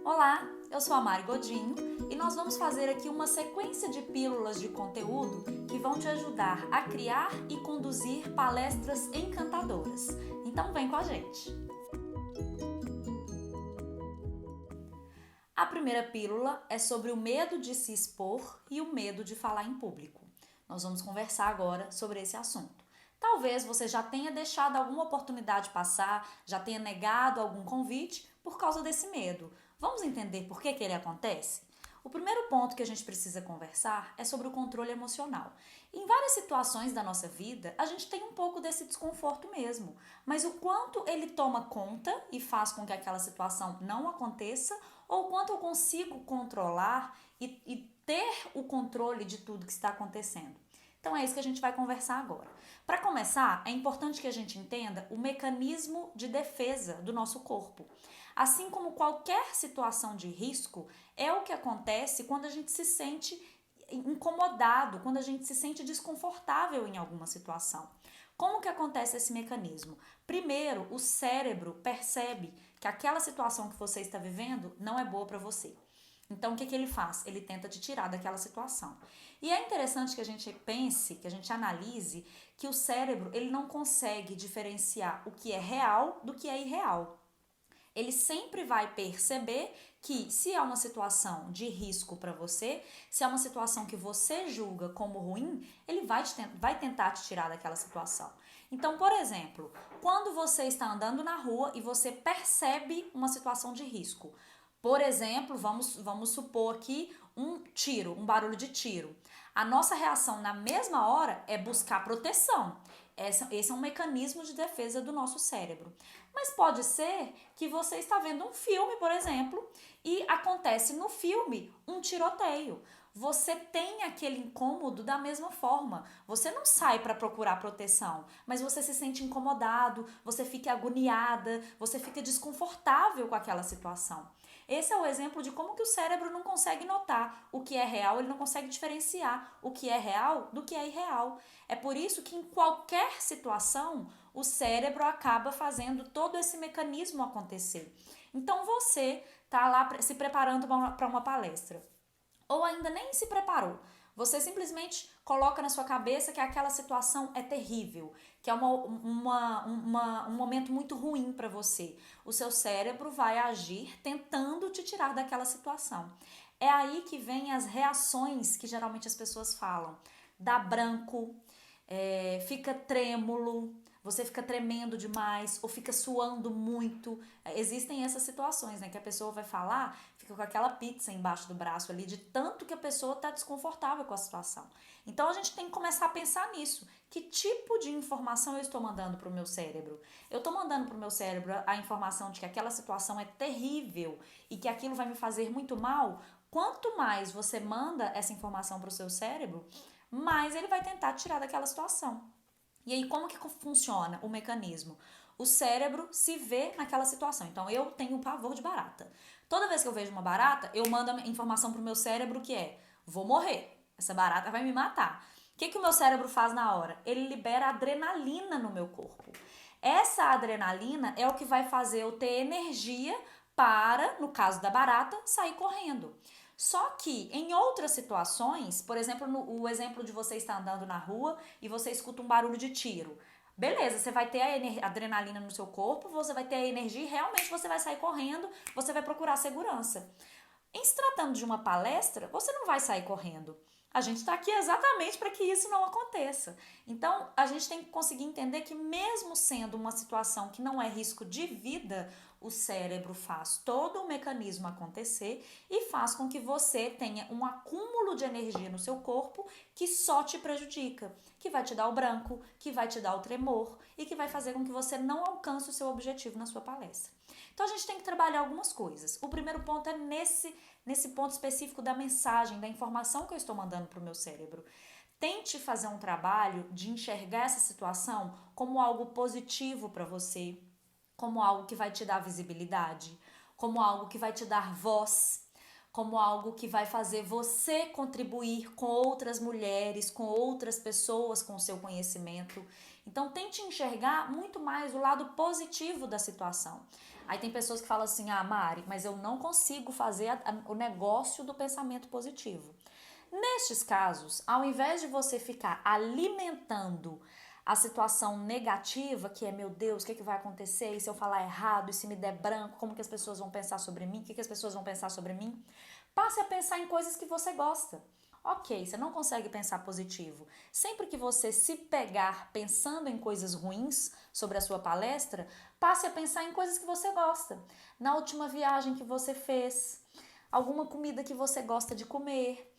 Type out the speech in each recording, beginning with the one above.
Olá, eu sou a Mari Godinho e nós vamos fazer aqui uma sequência de pílulas de conteúdo que vão te ajudar a criar e conduzir palestras encantadoras. Então vem com a gente! A primeira pílula é sobre o medo de se expor e o medo de falar em público. Nós vamos conversar agora sobre esse assunto. Talvez você já tenha deixado alguma oportunidade passar, já tenha negado algum convite por causa desse medo. Vamos entender por que ele acontece? O primeiro ponto que a gente precisa conversar é sobre o controle emocional. Em várias situações da nossa vida, a gente tem um pouco desse desconforto mesmo, mas o quanto ele toma conta e faz com que aquela situação não aconteça, ou o quanto eu consigo controlar e ter o controle de tudo que está acontecendo. Então é isso que a gente vai conversar agora. Para começar, é importante que a gente entenda o mecanismo de defesa do nosso corpo. Assim como qualquer situação de risco, é o que acontece quando a gente se sente incomodado, quando a gente se sente desconfortável em alguma situação. Como que acontece esse mecanismo? Primeiro, o cérebro percebe que aquela situação que você está vivendo não é boa para você. Então, o que ele faz? Ele tenta te tirar daquela situação. E é interessante que a gente pense, que a gente analise que o cérebro ele não consegue diferenciar o que é real do que é irreal. Ele sempre vai perceber que se é uma situação de risco para você, se é uma situação que você julga como ruim, ele vai tentar te tirar daquela situação. Então, por exemplo, quando você está andando na rua e você percebe uma situação de risco, por exemplo, vamos supor aqui um barulho de tiro. A nossa reação na mesma hora é buscar proteção. Esse é um mecanismo de defesa do nosso cérebro. Mas pode ser que você está vendo um filme, por exemplo, e acontece no filme um tiroteio. Você tem aquele incômodo da mesma forma. Você não sai para procurar proteção, mas você se sente incomodado, você fica agoniada, você fica desconfortável com aquela situação. Esse é o exemplo de como que o cérebro não consegue notar o que é real, ele não consegue diferenciar o que é real do que é irreal. É por isso que em qualquer situação o cérebro acaba fazendo todo esse mecanismo acontecer. Então você está lá se preparando para uma palestra, ou ainda nem se preparou. Você simplesmente coloca na sua cabeça que aquela situação é terrível, que é um momento muito ruim para você. O seu cérebro vai agir tentando te tirar daquela situação. É aí que vem as reações que geralmente as pessoas falam. Dá branco, fica trêmulo, você fica tremendo demais ou fica suando muito. Existem essas situações, né? Que a pessoa vai falar, fica com aquela pizza embaixo do braço ali, de tanto que a pessoa está desconfortável com a situação. Então a gente tem que começar a pensar nisso. Que tipo de informação eu estou mandando para o meu cérebro? Eu estou mandando para o meu cérebro a informação de que aquela situação é terrível e que aquilo vai me fazer muito mal? Quanto mais você manda essa informação para o seu cérebro, mais ele vai tentar tirar daquela situação. E aí, como que funciona o mecanismo? O cérebro se vê naquela situação. Então, eu tenho pavor de barata. Toda vez que eu vejo uma barata, eu mando a informação pro meu cérebro que é: vou morrer, essa barata vai me matar. O que o meu cérebro faz na hora? Ele libera adrenalina no meu corpo. Essa adrenalina é o que vai fazer eu ter energia para, no caso da barata, sair correndo. Só que em outras situações, por exemplo, o exemplo de você estar andando na rua e você escuta um barulho de tiro. Beleza, você vai ter a adrenalina no seu corpo, você vai ter a energia e realmente você vai sair correndo, você vai procurar segurança. Em se tratando de uma palestra, você não vai sair correndo. A gente está aqui exatamente para que isso não aconteça. Então, a gente tem que conseguir entender que mesmo sendo uma situação que não é risco de vida, o cérebro faz todo o mecanismo acontecer e faz com que você tenha um acúmulo de energia no seu corpo que só te prejudica, que vai te dar o branco, que vai te dar o tremor e que vai fazer com que você não alcance o seu objetivo na sua palestra. Então, a gente tem que trabalhar algumas coisas. O primeiro ponto é nesse ponto específico da mensagem, da informação que eu estou mandando para o meu cérebro. Tente fazer um trabalho de enxergar essa situação como algo positivo para você, como algo que vai te dar visibilidade, como algo que vai te dar voz, como algo que vai fazer você contribuir com outras mulheres, com outras pessoas, com o seu conhecimento. Então, tente enxergar muito mais o lado positivo da situação. Aí tem pessoas que falam assim, ah, Mari, mas eu não consigo fazer o negócio do pensamento positivo. Nestes casos, ao invés de você ficar alimentando a situação negativa, que é, meu Deus, o que vai acontecer? E se eu falar errado? E se me der branco? Como que as pessoas vão pensar sobre mim? O que as pessoas vão pensar sobre mim? Passe a pensar em coisas que você gosta. Ok, você não consegue pensar positivo. Sempre que você se pegar pensando em coisas ruins sobre a sua palestra, passe a pensar em coisas que você gosta. Na última viagem que você fez, alguma comida que você gosta de comer,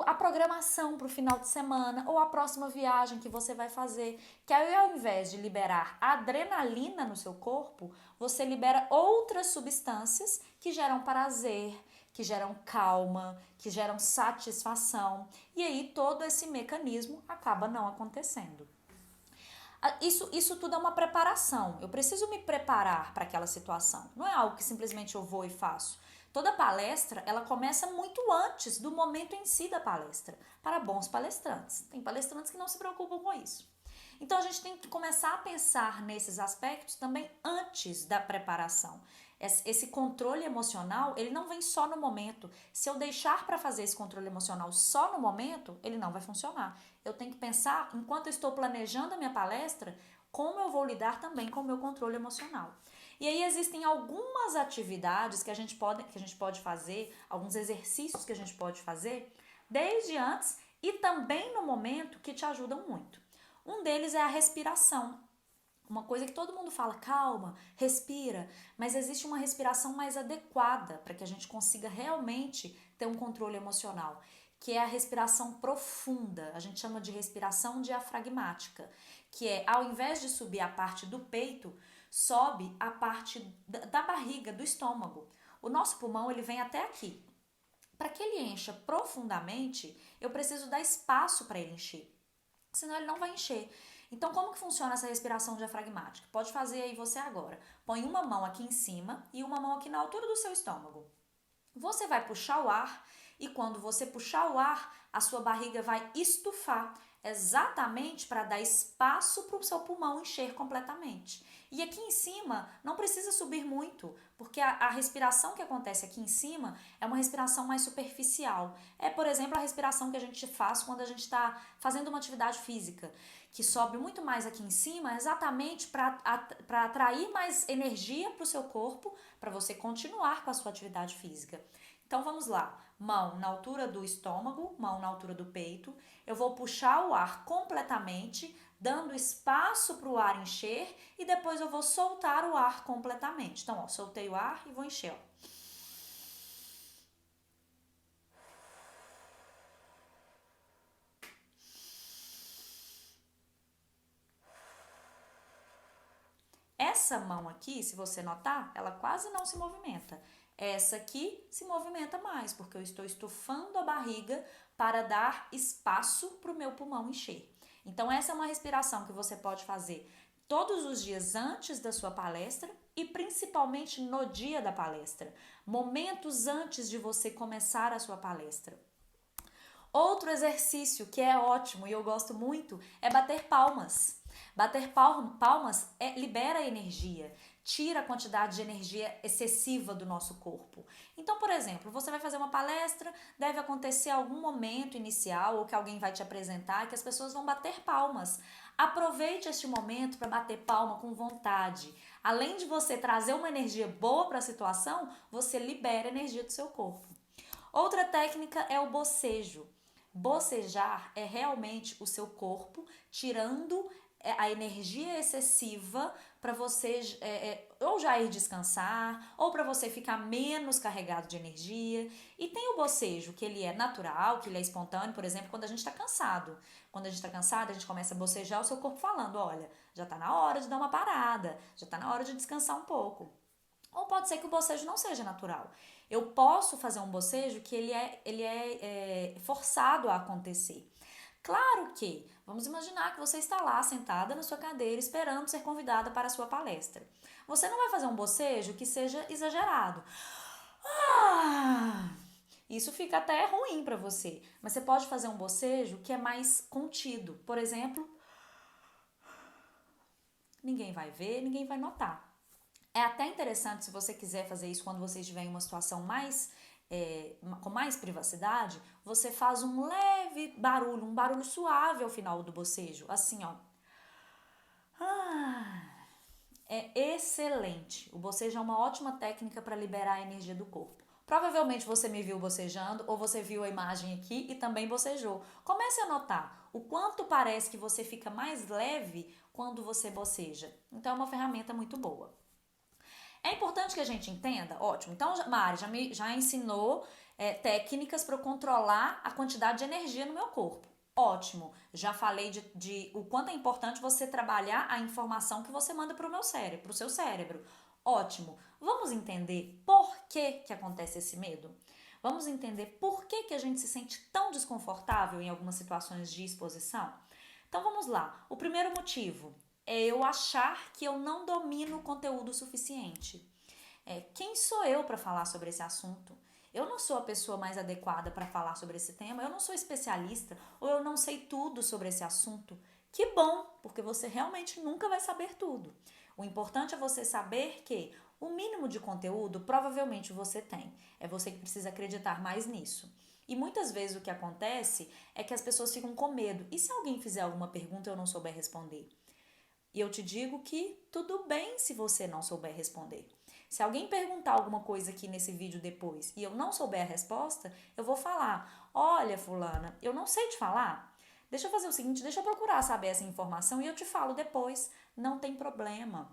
a programação para o final de semana ou a próxima viagem que você vai fazer, que aí ao invés de liberar adrenalina no seu corpo, você libera outras substâncias que geram prazer, que geram calma, que geram satisfação, e aí todo esse mecanismo acaba não acontecendo. Isso tudo é uma preparação. Eu preciso me preparar para aquela situação. Não é algo que simplesmente eu vou e faço. Toda palestra, ela começa muito antes do momento em si da palestra, para bons palestrantes. Tem palestrantes que não se preocupam com isso. Então a gente tem que começar a pensar nesses aspectos também antes da preparação. Esse controle emocional, ele não vem só no momento. Se eu deixar para fazer esse controle emocional só no momento, ele não vai funcionar. Eu tenho que pensar, enquanto eu estou planejando a minha palestra, como eu vou lidar também com o meu controle emocional. E aí existem algumas atividades que a gente pode fazer, alguns exercícios que a gente pode fazer desde antes e também no momento que te ajudam muito. Um deles é a respiração. Uma coisa que todo mundo fala, calma, respira, mas existe uma respiração mais adequada para que a gente consiga realmente ter um controle emocional, que é a respiração profunda. A gente chama de respiração diafragmática, que é, ao invés de subir a parte do peito, sobe a parte da barriga, do estômago. O nosso pulmão, ele vem até aqui. Para que ele encha profundamente, eu preciso dar espaço para ele encher, senão ele não vai encher. Então, como que funciona essa respiração diafragmática? Pode fazer aí você agora. Põe uma mão aqui em cima e uma mão aqui na altura do seu estômago. Você vai puxar o ar e quando você puxar o ar, a sua barriga vai estufar, exatamente para dar espaço para o seu pulmão encher completamente. E aqui em cima não precisa subir muito, porque a respiração que acontece aqui em cima é uma respiração mais superficial. É, por exemplo, a respiração que a gente faz quando a gente está fazendo uma atividade física, que sobe muito mais aqui em cima, exatamente para atrair mais energia para o seu corpo, para você continuar com a sua atividade física. Então vamos lá, mão na altura do estômago, mão na altura do peito. Eu vou puxar o ar completamente, dando espaço para o ar encher e depois eu vou soltar o ar completamente. Então, ó, soltei o ar e vou encher, ó. Essa mão aqui, se você notar, ela quase não se movimenta. Essa aqui se movimenta mais, porque eu estou estufando a barriga para dar espaço para o meu pulmão encher. Então, essa é uma respiração que você pode fazer todos os dias antes da sua palestra e principalmente no dia da palestra, momentos antes de você começar a sua palestra. Outro exercício que é ótimo e eu gosto muito é bater palmas. Bater palmas libera energia, tira a quantidade de energia excessiva do nosso corpo. Então, por exemplo, você vai fazer uma palestra, deve acontecer algum momento inicial ou que alguém vai te apresentar que as pessoas vão bater palmas. Aproveite este momento para bater palma com vontade. Além de você trazer uma energia boa para a situação, você libera energia do seu corpo. Outra técnica é o bocejo. Bocejar é realmente o seu corpo tirando a energia excessiva para você ou já ir descansar ou para você ficar menos carregado de energia. E tem o bocejo, que ele é natural, que ele é espontâneo, por exemplo, quando a gente está cansado. Quando a gente está cansado, a gente começa a bocejar, o seu corpo falando, olha, já está na hora de dar uma parada, já está na hora de descansar um pouco. Ou pode ser que o bocejo não seja natural. Eu posso fazer um bocejo que ele é forçado a acontecer. Claro que, vamos imaginar que você está lá sentada na sua cadeira esperando ser convidada para a sua palestra. Você não vai fazer um bocejo que seja exagerado. Isso fica até ruim para você, mas você pode fazer um bocejo que é mais contido. Por exemplo, ninguém vai ver, ninguém vai notar. É até interessante, se você quiser fazer isso quando você estiver em uma situação com mais privacidade, você faz um leve barulho, um barulho suave ao final do bocejo, assim, ó. É excelente. O bocejo é uma ótima técnica para liberar a energia do corpo. Provavelmente você me viu bocejando ou você viu a imagem aqui e também bocejou. Comece a notar o quanto parece que você fica mais leve quando você boceja. Então é uma ferramenta muito boa. É importante que a gente entenda, ótimo. Então, Mari já ensinou técnicas para eu controlar a quantidade de energia no meu corpo. Ótimo. Já falei de o quanto é importante você trabalhar a informação que você manda para o meu cérebro, para o seu cérebro. Ótimo. Vamos entender por que acontece esse medo? Vamos entender por que a gente se sente tão desconfortável em algumas situações de exposição? Então vamos lá. O primeiro motivo é eu achar que eu não domino o conteúdo suficiente. Quem sou eu para falar sobre esse assunto? Eu não sou a pessoa mais adequada para falar sobre esse tema, eu não sou especialista ou eu não sei tudo sobre esse assunto. Que bom, porque você realmente nunca vai saber tudo. O importante é você saber que o mínimo de conteúdo provavelmente você tem. É você que precisa acreditar mais nisso. E muitas vezes o que acontece é que as pessoas ficam com medo. E se alguém fizer alguma pergunta e eu não souber responder? E eu te digo que tudo bem se você não souber responder. Se alguém perguntar alguma coisa aqui nesse vídeo depois e eu não souber a resposta, eu vou falar: olha, fulana, eu não sei te falar. Deixa eu fazer o seguinte, deixa eu procurar saber essa informação e eu te falo depois. Não tem problema.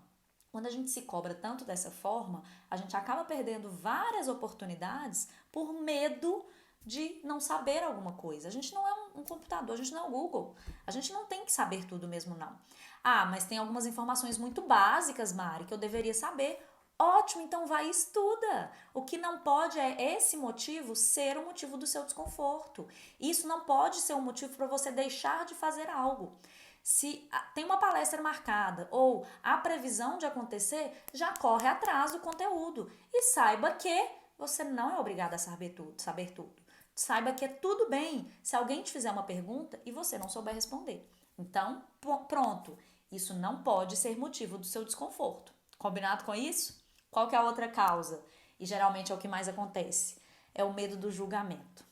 Quando a gente se cobra tanto dessa forma, a gente acaba perdendo várias oportunidades por medo de não saber alguma coisa. A gente não é um computador, a gente não é o Google. A gente não tem que saber tudo mesmo, não. Ah, mas tem algumas informações muito básicas, Mari, que eu deveria saber. Ótimo, então vai e estuda. O que não pode é esse motivo ser o motivo do seu desconforto. Isso não pode ser um motivo para você deixar de fazer algo. Se tem uma palestra marcada ou a previsão de acontecer, já corre atrás do conteúdo. E saiba que você não é obrigado a saber tudo. Saiba que é tudo bem se alguém te fizer uma pergunta e você não souber responder. Então, pronto. Isso não pode ser motivo do seu desconforto. Combinado com isso? Qual que é a outra causa? E geralmente é o que mais acontece. É o medo do julgamento.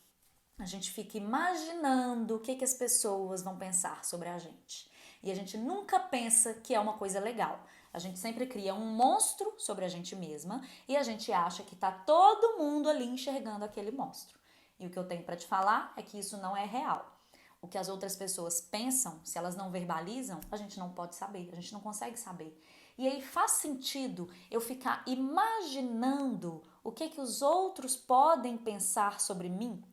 A gente fica imaginando o que as pessoas vão pensar sobre a gente. E a gente nunca pensa que é uma coisa legal. A gente sempre cria um monstro sobre a gente mesma e a gente acha que tá todo mundo ali enxergando aquele monstro. E o que eu tenho para te falar é que isso não é real. O que as outras pessoas pensam, se elas não verbalizam, a gente não pode saber, a gente não consegue saber. E aí faz sentido eu ficar imaginando o que os outros podem pensar sobre mim?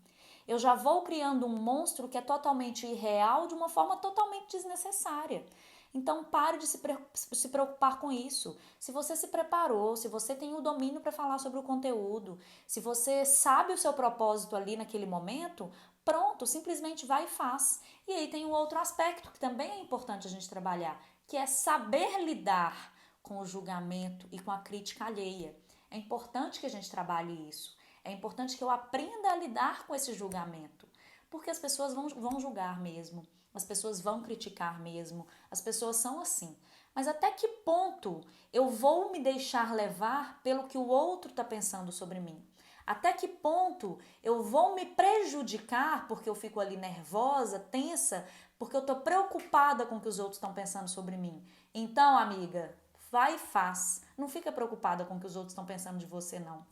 Eu já vou criando um monstro que é totalmente irreal de uma forma totalmente desnecessária. Então pare de se preocupar com isso. Se você se preparou, se você tem o domínio para falar sobre o conteúdo, se você sabe o seu propósito ali naquele momento, pronto, simplesmente vai e faz. E aí tem um outro aspecto que também é importante a gente trabalhar, que é saber lidar com o julgamento e com a crítica alheia. É importante que a gente trabalhe isso. É importante que eu aprenda a lidar com esse julgamento, porque as pessoas vão julgar mesmo, as pessoas vão criticar mesmo, as pessoas são assim. Mas até que ponto eu vou me deixar levar pelo que o outro está pensando sobre mim? Até que ponto eu vou me prejudicar porque eu fico ali nervosa, tensa, porque eu estou preocupada com o que os outros estão pensando sobre mim? Então, amiga, vai e faz. Não fica preocupada com o que os outros estão pensando de você, não.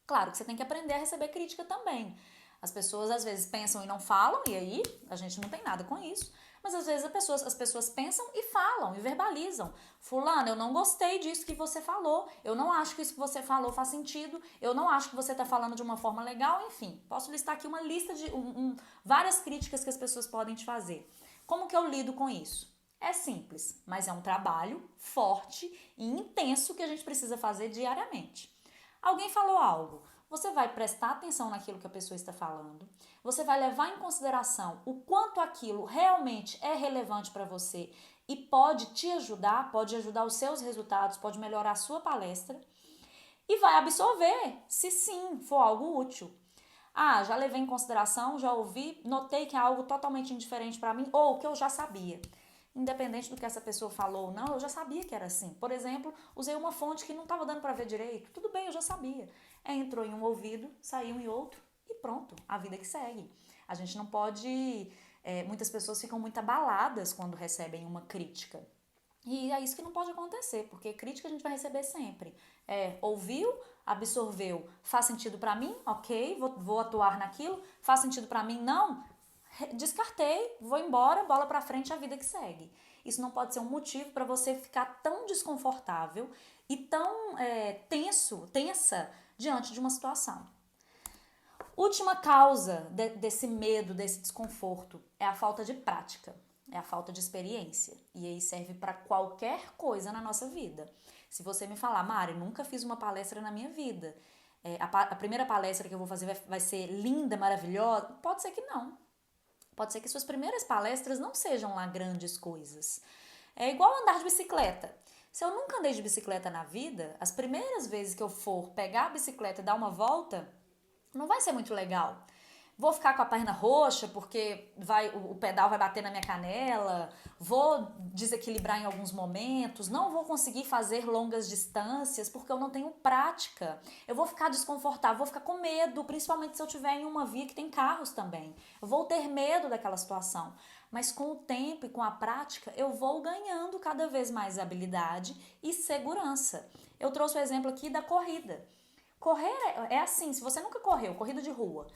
Claro que você tem que aprender a receber crítica também. As pessoas às vezes pensam e não falam, e aí a gente não tem nada com isso. Mas às vezes as pessoas pensam e falam, e verbalizam. Fulano, eu não gostei disso que você falou. Eu não acho que isso que você falou faz sentido. Eu não acho que você está falando de uma forma legal. Enfim, posso listar aqui uma lista de várias críticas que as pessoas podem te fazer. Como que eu lido com isso? É simples, mas é um trabalho forte e intenso que a gente precisa fazer diariamente. Alguém falou algo, você vai prestar atenção naquilo que a pessoa está falando, você vai levar em consideração o quanto aquilo realmente é relevante para você e pode te ajudar, pode ajudar os seus resultados, pode melhorar a sua palestra e vai absorver, se sim for algo útil. Ah, já levei em consideração, já ouvi, notei que é algo totalmente indiferente para mim ou que eu já sabia. independente do que essa pessoa falou ou não, eu já sabia que era assim. Por exemplo, usei uma fonte que não estava dando para ver direito. Tudo bem, eu já sabia. Entrou em um ouvido, saiu em outro e pronto, a vida que segue. A gente não pode... muitas pessoas ficam muito abaladas quando recebem uma crítica. E é isso que não pode acontecer, porque crítica a gente vai receber sempre. Ouviu, absorveu, faz sentido pra mim? Ok, vou atuar naquilo. Faz sentido pra mim? Não. Descartei, vou embora, bola pra frente, a vida que segue. Isso não pode ser um motivo para você ficar tão desconfortável e tão tensa diante de uma situação. Última causa desse medo, desse desconforto, é a falta de prática. É a falta de experiência. E aí serve para qualquer coisa na nossa vida. Se você me falar, Mari, nunca fiz uma palestra na minha vida. A primeira palestra que eu vou fazer vai ser linda, maravilhosa? Pode ser que não. Pode ser que suas primeiras palestras não sejam lá grandes coisas. É igual andar de bicicleta. Se eu nunca andei de bicicleta na vida, as primeiras vezes que eu for pegar a bicicleta e dar uma volta, não vai ser muito legal. Vou ficar com a perna roxa porque o pedal vai bater na minha canela, vou desequilibrar em alguns momentos, não vou conseguir fazer longas distâncias porque eu não tenho prática. Eu vou ficar desconfortável, vou ficar com medo, principalmente se eu estiver em uma via que tem carros também. Eu vou ter medo daquela situação. Mas com o tempo e com a prática, eu vou ganhando cada vez mais habilidade e segurança. Eu trouxe o exemplo aqui da corrida. Correr é assim, se você nunca correu, corrida de rua,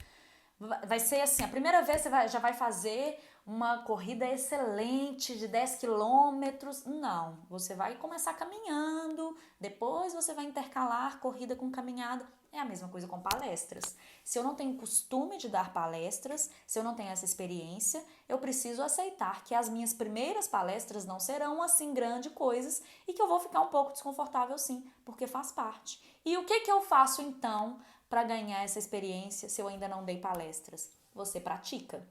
vai ser assim, a primeira vez você já vai fazer uma corrida excelente de 10 quilômetros. Não, você vai começar caminhando, depois você vai intercalar corrida com caminhada. É a mesma coisa com palestras. Se eu não tenho costume de dar palestras, se eu não tenho essa experiência, eu preciso aceitar que as minhas primeiras palestras não serão assim grandes coisas e que eu vou ficar um pouco desconfortável sim, porque faz parte. E o que eu faço então para ganhar essa experiência se eu ainda não dei palestras? Você pratica,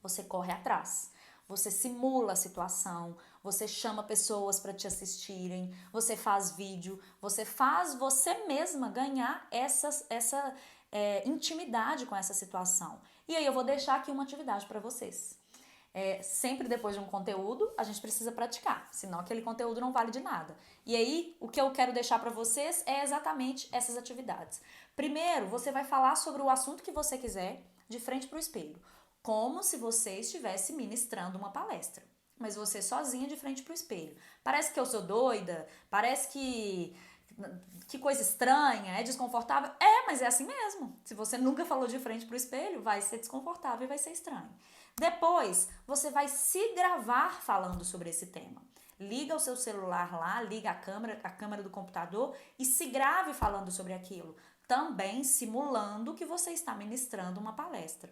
você corre atrás, você simula a situação, você chama pessoas para te assistirem, você faz vídeo, você faz você mesma ganhar essa intimidade com essa situação. E aí eu vou deixar aqui uma atividade para vocês. Sempre depois de um conteúdo, a gente precisa praticar, senão aquele conteúdo não vale de nada. E aí, o que eu quero deixar para vocês é exatamente essas atividades. Primeiro, você vai falar sobre o assunto que você quiser de frente para o espelho, como se você estivesse ministrando uma palestra, mas você sozinha de frente para o espelho. Parece que eu sou doida, parece que coisa estranha, é desconfortável. Mas é assim mesmo. Se você nunca falou de frente para o espelho, vai ser desconfortável e vai ser estranho. Depois, você vai se gravar falando sobre esse tema. Liga o seu celular lá, liga a câmera do computador e se grave falando sobre aquilo, também simulando que você está ministrando uma palestra.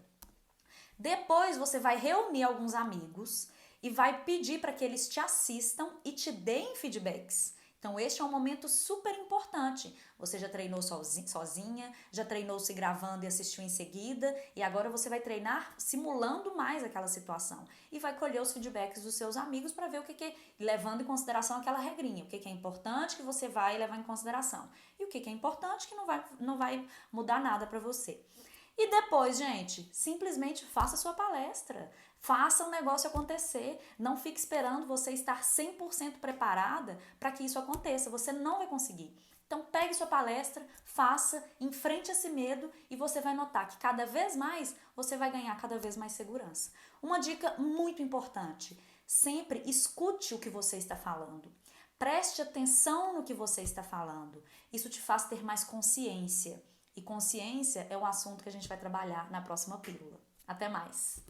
Depois, você vai reunir alguns amigos e vai pedir para que eles te assistam e te deem feedbacks. Então, este é um momento super importante. Você já treinou sozinha, já treinou se gravando e assistiu em seguida, e agora você vai treinar simulando mais aquela situação. E vai colher os feedbacks dos seus amigos para ver o que levando em consideração aquela regrinha, o que é importante que você vai levar em consideração, e o que é importante que não vai mudar nada para você. E depois, gente, simplesmente faça sua palestra. Faça o negócio acontecer. Não fique esperando você estar 100% preparada para que isso aconteça. Você não vai conseguir. Então, pegue sua palestra, faça, enfrente esse medo e você vai notar que cada vez mais você vai ganhar cada vez mais segurança. Uma dica muito importante: sempre escute o que você está falando. Preste atenção no que você está falando. Isso te faz ter mais consciência. E consciência é o assunto que a gente vai trabalhar na próxima pílula. Até mais!